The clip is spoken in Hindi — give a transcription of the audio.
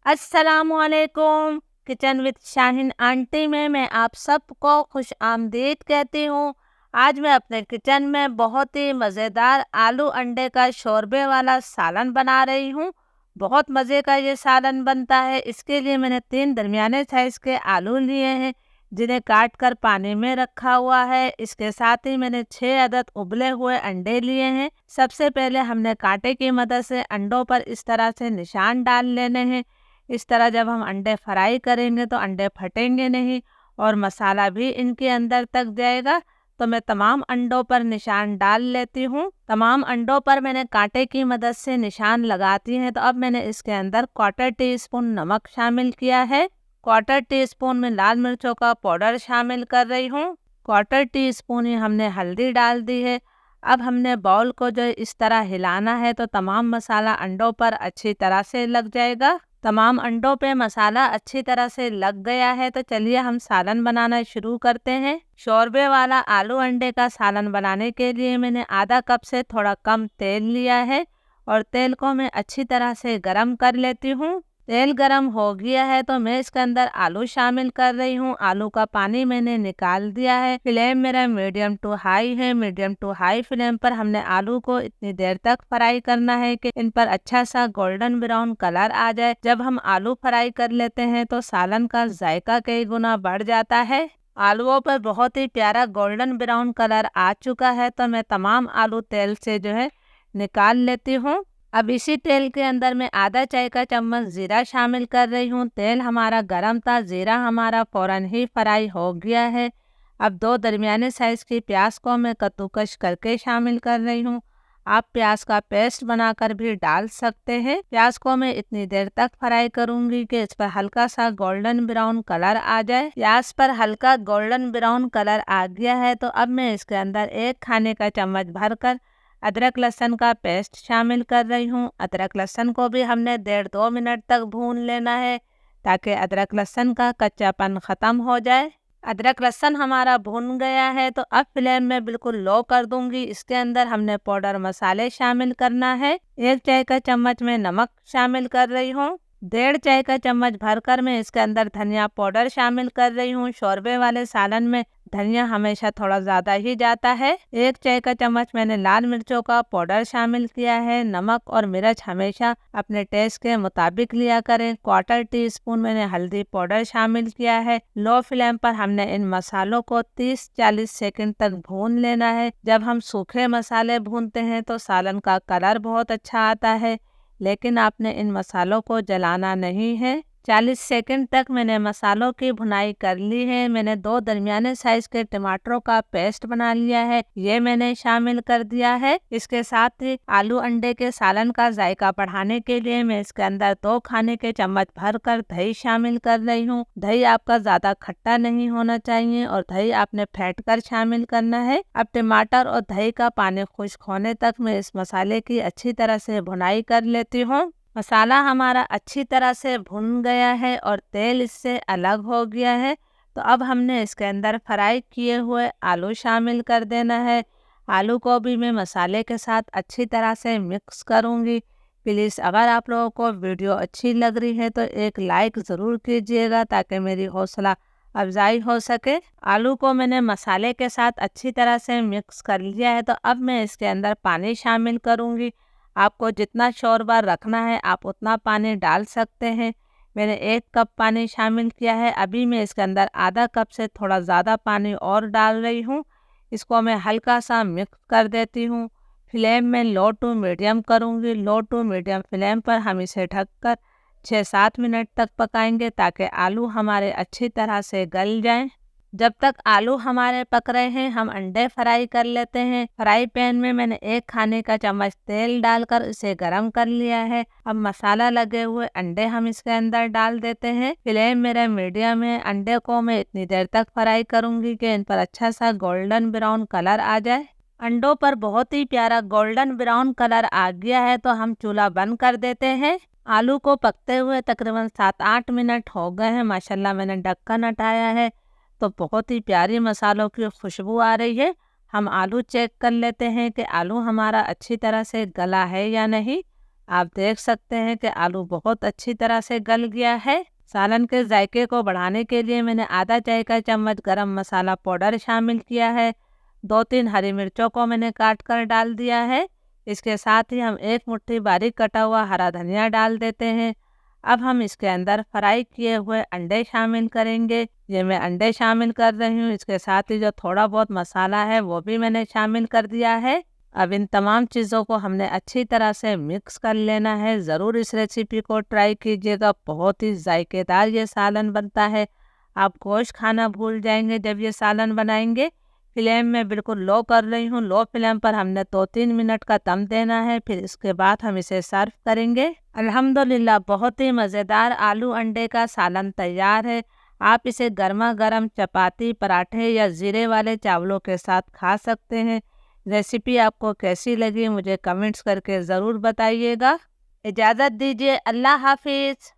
अस्सलामुअलैकुम। किचन विद शाहीन आंटी में मैं आप सबको खुश आमदीद कहती हूँ। आज मैं अपने किचन में बहुत ही मज़ेदार आलू अंडे का शोरबे वाला सालन बना रही हूँ। बहुत मज़े का ये सालन बनता है। इसके लिए मैंने 3 दरमियाने साइज़ के आलू लिए हैं, जिन्हें काट कर पानी में रखा हुआ है। इसके साथ ही मैंने 6 अदद उबले हुए अंडे लिए हैं। सबसे पहले हमने कांटे की मदद से अंडों पर इस तरह से निशान डाल लेने हैं। इस तरह जब हम अंडे फ्राई करेंगे तो अंडे फटेंगे नहीं और मसाला भी इनके अंदर तक जाएगा। तो मैं तमाम अंडों पर निशान डाल लेती हूँ। तमाम अंडों पर मैंने कांटे की मदद से निशान लगाती हैं। तो अब मैंने इसके अंदर 1/4 टीस्पून नमक शामिल किया है। 1/4 टीस्पून में लाल मिर्चों का पाउडर शामिल कर रही हूँ। 1/4 टीस्पून ही हमने हल्दी डाल दी है। अब हमने बाउल को जो इस तरह हिलाना है तो तमाम मसाला अंडों पर अच्छी तरह से लग जाएगा। तमाम अंडों पे मसाला अच्छी तरह से लग गया है। तो चलिए हम सालन बनाना शुरू करते हैं। शोरबे वाला आलू अंडे का सालन बनाने के लिए मैंने आधा कप से थोड़ा कम तेल लिया है और तेल को मैं अच्छी तरह से गरम कर लेती हूँ। तेल गरम हो गया है तो मैं इसके अंदर आलू शामिल कर रही हूँ। आलू का पानी मैंने निकाल दिया है। फ्लेम मेरा मीडियम टू हाई है। मीडियम टू हाई फ्लेम पर हमने आलू को इतनी देर तक फ्राई करना है कि इन पर अच्छा सा गोल्डन ब्राउन कलर आ जाए। जब हम आलू फ्राई कर लेते हैं तो सालन का जायका कई गुना बढ़ जाता है। आलूओं पर बहुत ही प्यारा गोल्डन ब्राउन कलर आ चुका है तो मैं तमाम आलू तेल से जो है निकाल लेती हूँ। अब इसी तेल के अंदर मैं आधा चाय का चम्मच जीरा शामिल कर रही हूँ। तेल हमारा गरम था, जीरा हमारा फौरन ही फ्राई हो गया है। अब 2 दरमियाने साइज की प्याज को मैं कद्दूकस करके शामिल कर रही हूँ। आप प्याज का पेस्ट बनाकर भी डाल सकते हैं। प्याज को मैं इतनी देर तक फ्राई करूंगी कि इस पर हल्का सा गोल्डन ब्राउन कलर आ जाए। प्याज पर हल्का गोल्डन ब्राउन कलर आ गया है तो अब मैं इसके अंदर 1 खाने का चम्मच भरकर अदरक लहसुन का पेस्ट शामिल कर रही हूँ। अदरक लहसुन को भी हमने 1.5-2 मिनट तक भून लेना है ताकि अदरक लहसुन का कच्चापन ख़त्म हो जाए। अदरक लहसुन हमारा भून गया है तो अब फ्लेम में बिल्कुल लो कर दूंगी। इसके अंदर हमने पाउडर मसाले शामिल करना है। 1 चाय का चम्मच में नमक शामिल कर रही हूँ। 1.5 चाय का चम्मच भरकर मैं इसके अंदर धनिया पाउडर शामिल कर रही हूँ। शोरबे वाले सालन में धनिया हमेशा थोड़ा ज़्यादा ही जाता है। 1 चाय का चम्मच मैंने लाल मिर्चों का पाउडर शामिल किया है। नमक और मिर्च हमेशा अपने टेस्ट के मुताबिक लिया करें। 1/4 टीस्पून मैंने हल्दी पाउडर शामिल किया है। लो फ्लेम पर हमने इन मसालों को 30-40 सेकंड तक भून लेना है। जब हम सूखे मसाले भूनते हैं तो सालन का कलर बहुत अच्छा आता है, लेकिन आपने इन मसालों को जलाना नहीं है। 40 सेकंड तक मैंने मसालों की भुनाई कर ली है। मैंने 2 दरमियाने साइज के टमाटरों का पेस्ट बना लिया है, ये मैंने शामिल कर दिया है। इसके साथ ही आलू अंडे के सालन का जायका बढ़ाने के लिए मैं इसके अंदर 2 खाने के चम्मच भरकर दही शामिल कर रही हूँ। दही आपका ज्यादा खट्टा नहीं होना चाहिए और दही आपने फेंट कर शामिल करना है। अब टमाटर और दही का पानी खुश्क होने तक मैं इस मसाले की अच्छी तरह से भुनाई कर लेती हूँ। मसाला हमारा अच्छी तरह से भुन गया है और तेल इससे अलग हो गया है तो अब हमने इसके अंदर फ्राई किए हुए आलू शामिल कर देना है। आलू को भी मैं मसाले के साथ अच्छी तरह से मिक्स करूंगी। प्लीज़ अगर आप लोगों को वीडियो अच्छी लग रही है तो एक लाइक ज़रूर कीजिएगा ताकि मेरी हौसला अफजाई हो सके। आलू को मैंने मसाले के साथ अच्छी तरह से मिक्स कर लिया है तो अब मैं इसके अंदर पानी शामिल करूंगी। आपको जितना शोरबा रखना है आप उतना पानी डाल सकते हैं। मैंने 1 कप पानी शामिल किया है। अभी मैं इसके अंदर आधा कप से थोड़ा ज़्यादा पानी और डाल रही हूँ। इसको मैं हल्का सा मिक्स कर देती हूँ। फ्लेम में लो टू मीडियम करूँगी। लो टू मीडियम फ्लेम पर हम इसे ढककर 6-7 मिनट तक पकाएंगे ताकि आलू हमारे अच्छी तरह से गल जाएं। जब तक आलू हमारे पक रहे हैं हम अंडे फ्राई कर लेते हैं। फ्राई पैन में मैंने 1 खाने का चम्मच तेल डालकर इसे गरम कर लिया है। अब मसाला लगे हुए अंडे हम इसके अंदर डाल देते हैं। फ्लेम मेरा मीडियम है। अंडे को मैं इतनी देर तक फ्राई करूंगी कि इन पर अच्छा सा गोल्डन ब्राउन कलर आ जाए। अंडों पर बहुत ही प्यारा गोल्डन ब्राउन कलर आ गया है तो हम चूल्हा बंद कर देते हैं। आलू को पकते हुए तकरीबन 7-8 मिनट हो गए हैं। माशाल्लाह मैंने ढक्कन हटाया है तो बहुत ही प्यारी मसालों की खुशबू आ रही है। हम आलू चेक कर लेते हैं कि आलू हमारा अच्छी तरह से गला है या नहीं। आप देख सकते हैं कि आलू बहुत अच्छी तरह से गल गया है। सालन के जायके को बढ़ाने के लिए मैंने आधा चाय का चम्मच गरम मसाला पाउडर शामिल किया है। 2-3 हरी मिर्चों को मैंने काट कर डाल दिया है। इसके साथ ही हम 1 मुट्ठी बारीक कटा हुआ हरा धनिया डाल देते हैं। अब हम इसके अंदर फ्राई किए हुए अंडे शामिल करेंगे। ये मैं अंडे शामिल कर रही हूँ। इसके साथ ही जो थोड़ा बहुत मसाला है वो भी मैंने शामिल कर दिया है। अब इन तमाम चीज़ों को हमने अच्छी तरह से मिक्स कर लेना है। ज़रूर इस रेसिपी को ट्राई कीजिएगा, बहुत ही जायकेदार ये सालन बनता है। आप गोश्त खाना भूल जाएंगे जब ये सालन बनाएंगे। फ्लेम में बिल्कुल लो कर रही हूँ। लो फ्लेम पर हमने 2-3 मिनट का दम देना है, फिर इसके बाद हम इसे सर्व करेंगे। अल्हम्दुलिल्लाह बहुत ही मज़ेदार आलू अंडे का सालन तैयार है। आप इसे गर्मा गर्म चपाती, पराठे या ज़ीरे वाले चावलों के साथ खा सकते हैं। रेसिपी आपको कैसी लगी मुझे कमेंट्स करके ज़रूर बताइएगा। इजाज़त दीजिए, अल्लाह हाफिज़।